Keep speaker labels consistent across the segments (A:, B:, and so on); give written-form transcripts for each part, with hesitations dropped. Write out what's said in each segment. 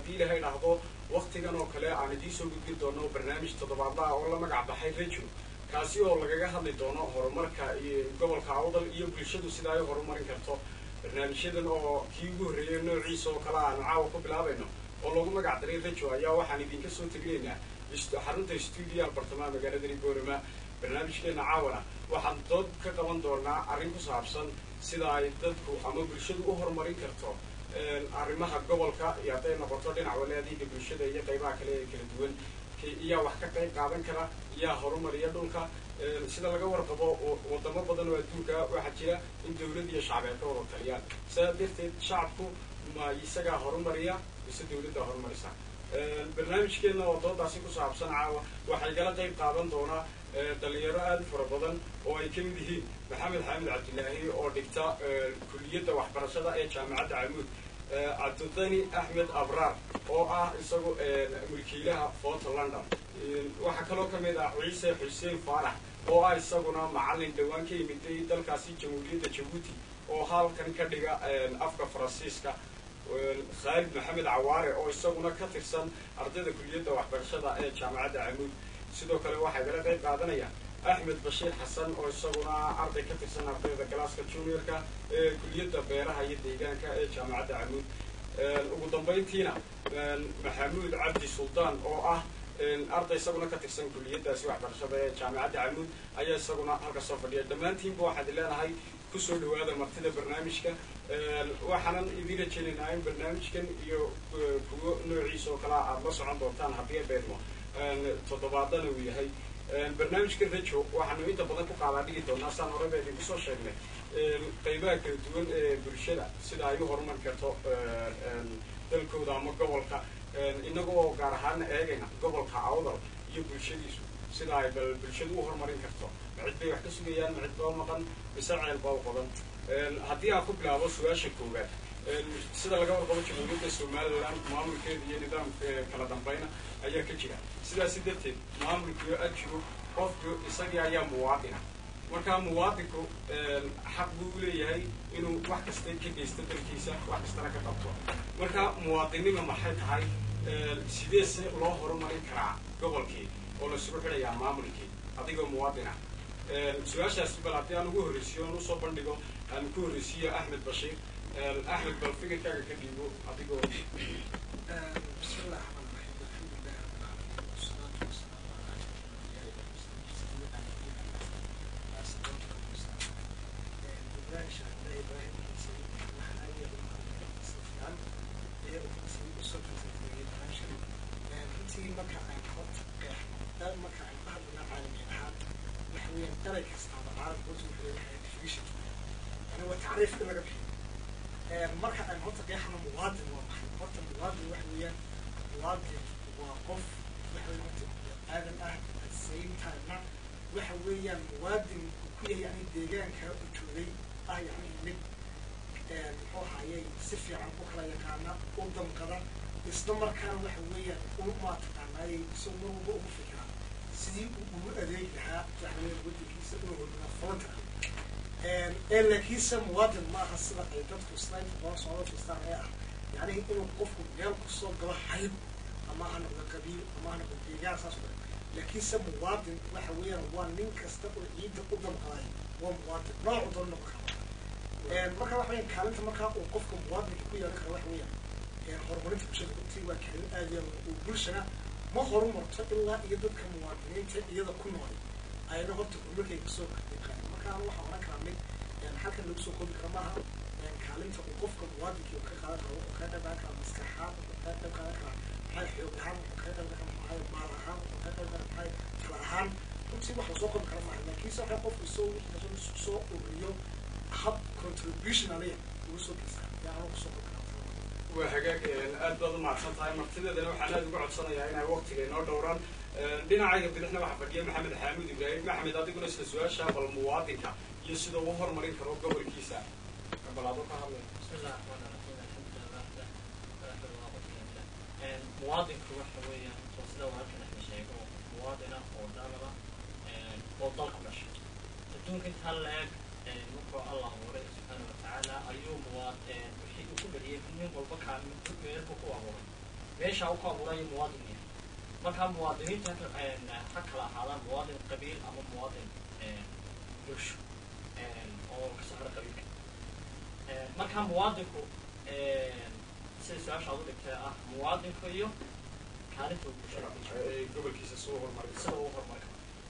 A: haddii ilaahay dhahdo waqtigan oo kale aan idiin soo gudbin doono barnaamij toddobaadlaha oo la magac baxay Rajo kaasi oo lagaga hadli doono horumarka iyo gobolka awdal iyo bulshadu sida ay horumarin karto barnaamijyadan oo kii ugu horreeyay noociisa oo kale aan caawa ku bilaabayno oo lagu magac daray Rajo ayaa waxaan idinka soo tegaynaa xarunta studio bartamaha magaalada Boorama barnaamijkeena caawana waxaan dood ka qaban doonaa arrin ku saabsan sida ay dadku ama bulshadu u horumarin karto arrimaha gobolka iyo hadday noqoto dhinaca walaadiga bulshada iyo qaybaha kale ee kala duwan iyo wax ka qayb qaadan kara iyo horumariya dhulka sida laga warqabo wadamo badan oo adduunka waxaa jira in dawlad iyo shacab ay ka wada taliyaan sidaa darteed shacabku ma isagaa horumariya mise dawladda horumarisa barnaamijkeena oo doodaasi ku saabsan caawa waxay kala qayb qaadan doonaa dhalinyaro aad u fara badan oo ay ka mid yihiin maxamed xaamid cabdilaahi oo dhigta kulliyadda waxbarashada ee jaamacadda camuud cabdudani axmed abraar oo ah isagu mulkiilaha foota london waxaa kaloo ka mid ah ciise xuseen faarax oo ah isaguna macallin dhowaan ka yimiday dalkaasi jamhuuriyadda jabuuti oo halkan ka dhiga afka faransiiska khaalid maxamed cawaare oo isaguna ka tirsan ardayda kulliyadda waxbarashada ee jaamacadda camuud sidoo kale waxay kala qayb qaadanayaan axmed bashiir xasan oo isaguna arday ka tirsan ardayda galaaska juniorka ee kulliyadda beeraha iyo deegaanka ee jaamacadda camuud ugu dambayntiina maxamuud cabdi suldaan oo ah arday isaguna ka tirsan kulliyaddaasi waxbarashada ee jaamacadda camuud ayaa isaguna halka soo fadhiya dhammaantiinba waxaad leenahay kusoo dhawaada martida barnaamijka waxaanan idin rajaynaynaa in barnaamijkan iyo kuwo noociisa oo kale aad la socon doontaan haddii beedmo toddobaadana uu yahay barnaamijka Rajo waxaanu inta badan ku qaadaa dhigi doonaa saan horeba idinku soo sheegnay qaybaha kala duwan ee bulshada sida ay u horumar karto dalkooda ama gobolka inagoo gaar ahaan eegayna gobolka awdal iyo bulshadiisu sida ay bulshadu u horumarin karto cid bay wax ka sugayaan cid baa maqan mise ceel baa u qodan haddii aan ku bilaabo su-aasha koowaad sida laga warqabo jamhuuriyadda somaliland maamulkeeda iyo nidaamka kala dambayna ayaa ka jira sidaasi darteed maamulkiyo ajiro qofku isagii ayaa muwaadina markaa muwaadinku xaq buu u leeyahay inuu wax kasta ka geysto dalkiisa wax kastana ka qabto marka muwaadinima maxay tahay sidee se loo horumarin karaa gobolkii oo la isugu xidhayaa maamulkii adigoo muwaadina su-aashaas bal haddii aan ugu horreysiyo aan usoo bandhigo aan ku horreysiiyo axmed bashiir أحمد بالفكر كذا كديبو أتيجو.
B: بسم الله الرحمن الرحيم الحمد لله رب العالمين والصلاة والسلام على سيدنا إبراهيم شهد إبراهيم سيد محمد سفيان سيد الصبح سيد إبراهيم أنتي مكة عن خط ده مكة عن بعض من العالمين هذا محويا ترك استعمال العرب وزن في شيء أنا وتعرف كل ربي marka aan horta qeexno muwaadin waa maxay horta muwaadin waxa weeyaan muwaadin waa qof waxa weeyaan aadan ah at the same time waxa weeyaan muwaadin ku yahay deegaanka uu joogay ah yani mid muxuu hayay si fiican u kala yaqaana u damqada isla markaana waxa weeyaan uu ma taqaanay isagoo ugu fikra sidii uu ugu adeeg lahaa waxa weeyaan waddankiisa inuu horumar fronta لكن مواطن ما حصل عيدات كوستاين في صعود كوستاين يعني إنه قفوا مجال كوستان قبل حيب أما أنا بالكبير أما أنا بالدجاج أساسا لكن مواطن وحويا هو من كستقول عيد قدام قاي هو مواطن ما عذر نقطة ما كان وحويا كلامته ما كان وقفكم مواطن كوي أنا كان وحويا هرمونت بشكل كتير وكان أدي وبرشنا ما هرمونت إلا يدك كمواطنين يدا كل واحد أنا هرت كل كي بسوق كان waxa oran karaa mid halka lagu soo koobi karo maaha kaalinta uu qofka muwaadinka ka qaadan karo oo ka qaadan karo maskaxaad oo ka qaadan karo hal xoog ahaan oo ka qaadan karo maal ahaan oo ka qaadan karo tala ahaan runtii waxa soo koobi karo maaha laakiin waxa qofku soo ururiyo hab contribution alee uu soo kiisa yaa soo koobi karo
A: وحاجات أدبر مع صنطاي مرتدى ده وحنا نقعد صنع يعني وقت لنا دوران دينا عايز بدنا واحد بدي محمد حامد إبراهيم محمد هذا يقول السؤال شاب المواطن يسد وفر مريض كروب قبل الكيسة قبل هذا كهذا
C: بسم الله الرحمن الرحيم الحمد لله مواطن كروح شوية توصله وهكذا إحنا شيء مواطنة ودالة وضل كلش بدون كنت هلا نقول الله ورد سبحانه وتعالى أيوم مواطن وحيد كل اللي من والبكاء من كل بقوة هو meesha uu ka abuuray muwaadin markaa muwaadiniinta ha kala ahaadaan muwaadin qabiil ama muwaadin bulsho oo ka soo hara qabiilka markaa muwaadinku sida su-aasha aad u dhigtay ah muwaadinka iyo kaalinta bulshada
A: gobolkiisa soo horumari
C: sida uu horumari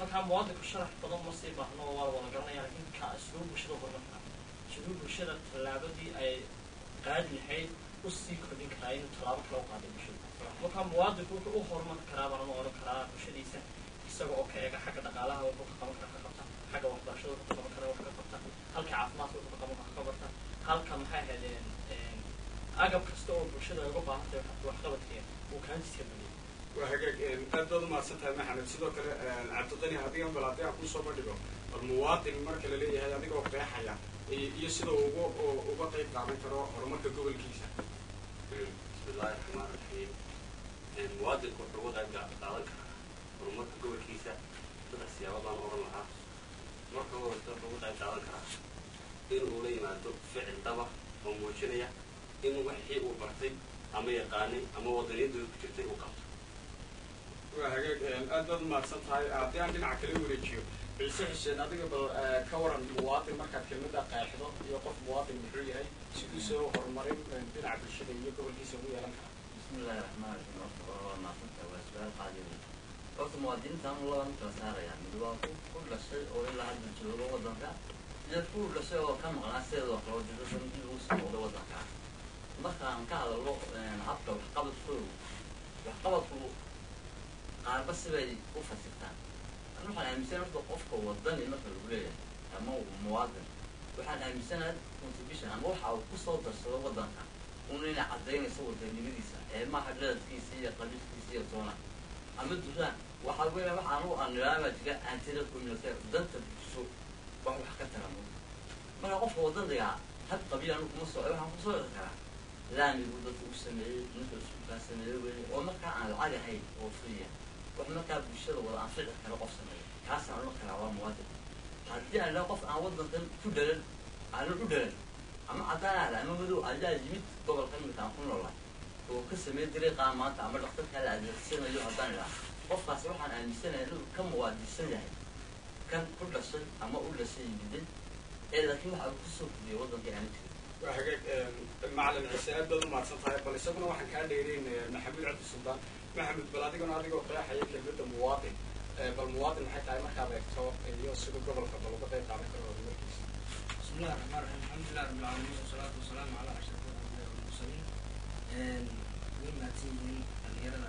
C: markaa muwaadinku sharax badan ma sii baahno waa wada garanaya laakiin siduu bulshada horumar karaa siduu bulshada tallaabadii ay qaadi lahayd usii kordhin karaa inuu tallaabo kala u qaaday bulshada markaa muwaadinku wuxuu u horumari karaa baan u odhan karaa bulshadiisa isaga oo ka eega xagga dhaqaalaha wuxuu ka qaban karaa ka qabta xagga waxbarashada wuxuu ka qaban karaa wax ka qabta halka caafimaadka wuxuu ka qaban karaa ka barta halka maxay ahaydeen agab kasta oo bulshada uga baahantahay waxqabadkeeda uu kaantiska badiyo
A: waa hagaag aad baad umahadsan tahay maxamed sidoo kale cabdiqani haddii bal haddii aan kusoo bandhigo bal muwaadin marka la leeyahay adigoo qeexaya iyo sida uga qayb qaadan karo horumarka gobolkiisa
D: bismillahi raxmaan raxiim muwaadinku wuxuu uga qayb qaadan karaa horumarka gobolkiisa saddex siyaabo baan oran lahaa marka horeysa wuxuu uga qayb qaadan karaa inuu la yimaado ficil dhaba oo muujinaya in wixii uu bartay ama yaqaanay ama wadaniyadooda ku jirtay uu qabto
A: waa hagaag aad baad umahadsan tahay haddii aan dhinaca kala wareejiyo ciise xuseen adiga bal ka waran muwaadin markaad kelmada qeexdo iyo qof muwaadin muxuu yahay siduu soo horumarin dhinaca bulshada iyo gobolkiisa ugu yeelan karaa
E: bismillahi raxmaan raxiim waa maasanta waa su-aal qaadiyay horta muwaadiniintan laban kala saaraya mid waa ku dhashay oo ilaa hadda jooga wadanka iyo ku dhashay oo ka maqnaa sideedoo kale oo dibadda dib ugu soo noqday wadanka markaan ka hadalno habka waxqabadku qaarba sibay u fasirtaan waxaan aaminsan horta qofka wadani marka lagu leeyahay ama muwaadin waxaan aaminsanahay contribution ama waxa uu kusoo darsado wadanka un inay cadaynayso wadanimadiisa maaha dhaladkiisa iyo qabiilkiisa iyo toona ama duraan waxaa weya waxaan u anilaamaa jira antida community danta bulsho wax ka taramo marka qofka wadaniga had qabiil anu kuma soo waxaan kusoo dhaqi karaa laamigu dadka u sameeyey ninka iskuulkaa sameeyey weye oo markaa aan lacag ahayn oo friya wax markaa bulshada wada anfici kara qof sameeya kaasaan odhan karaa waa muwaadin haddii aan qof aan wadankan ku dhalan aanan u dhalan ama caddaan ahla ama madow ayaa yimid gobolka imika aan ku noolnahay oo ka sameey dariiqaa maanta ama dhaktarkaa la adeegsanayo haddaan idhaha qofkaasi waxaan aaminsanahay inuu ka muwaadinsan yahay kan ku dhashay ama u dhashay yimiday ee laakiin waxa uu kusoo kudiyay waddanka aana jirin
A: waa hagaag macalin ciise aad baad umahadsan tahay bal isaguna waxaan kaa dheereyn maxamuud cabdi suldaan maxamuud bal adiguna adigoo qeexaya kelmadda muwaadin bal muwaadin maxay tahay markaad eegto iyo sida gobolka bal uga qayb qaadan karo horumarkiisa
F: bismillahi raxmaan raxiim alxamdulilah rabbil caalamiin wasalaatu wasalaamu calaa ashraf al-anbiyaa wal mursaliin way mahadsan yihiin dhalinyarada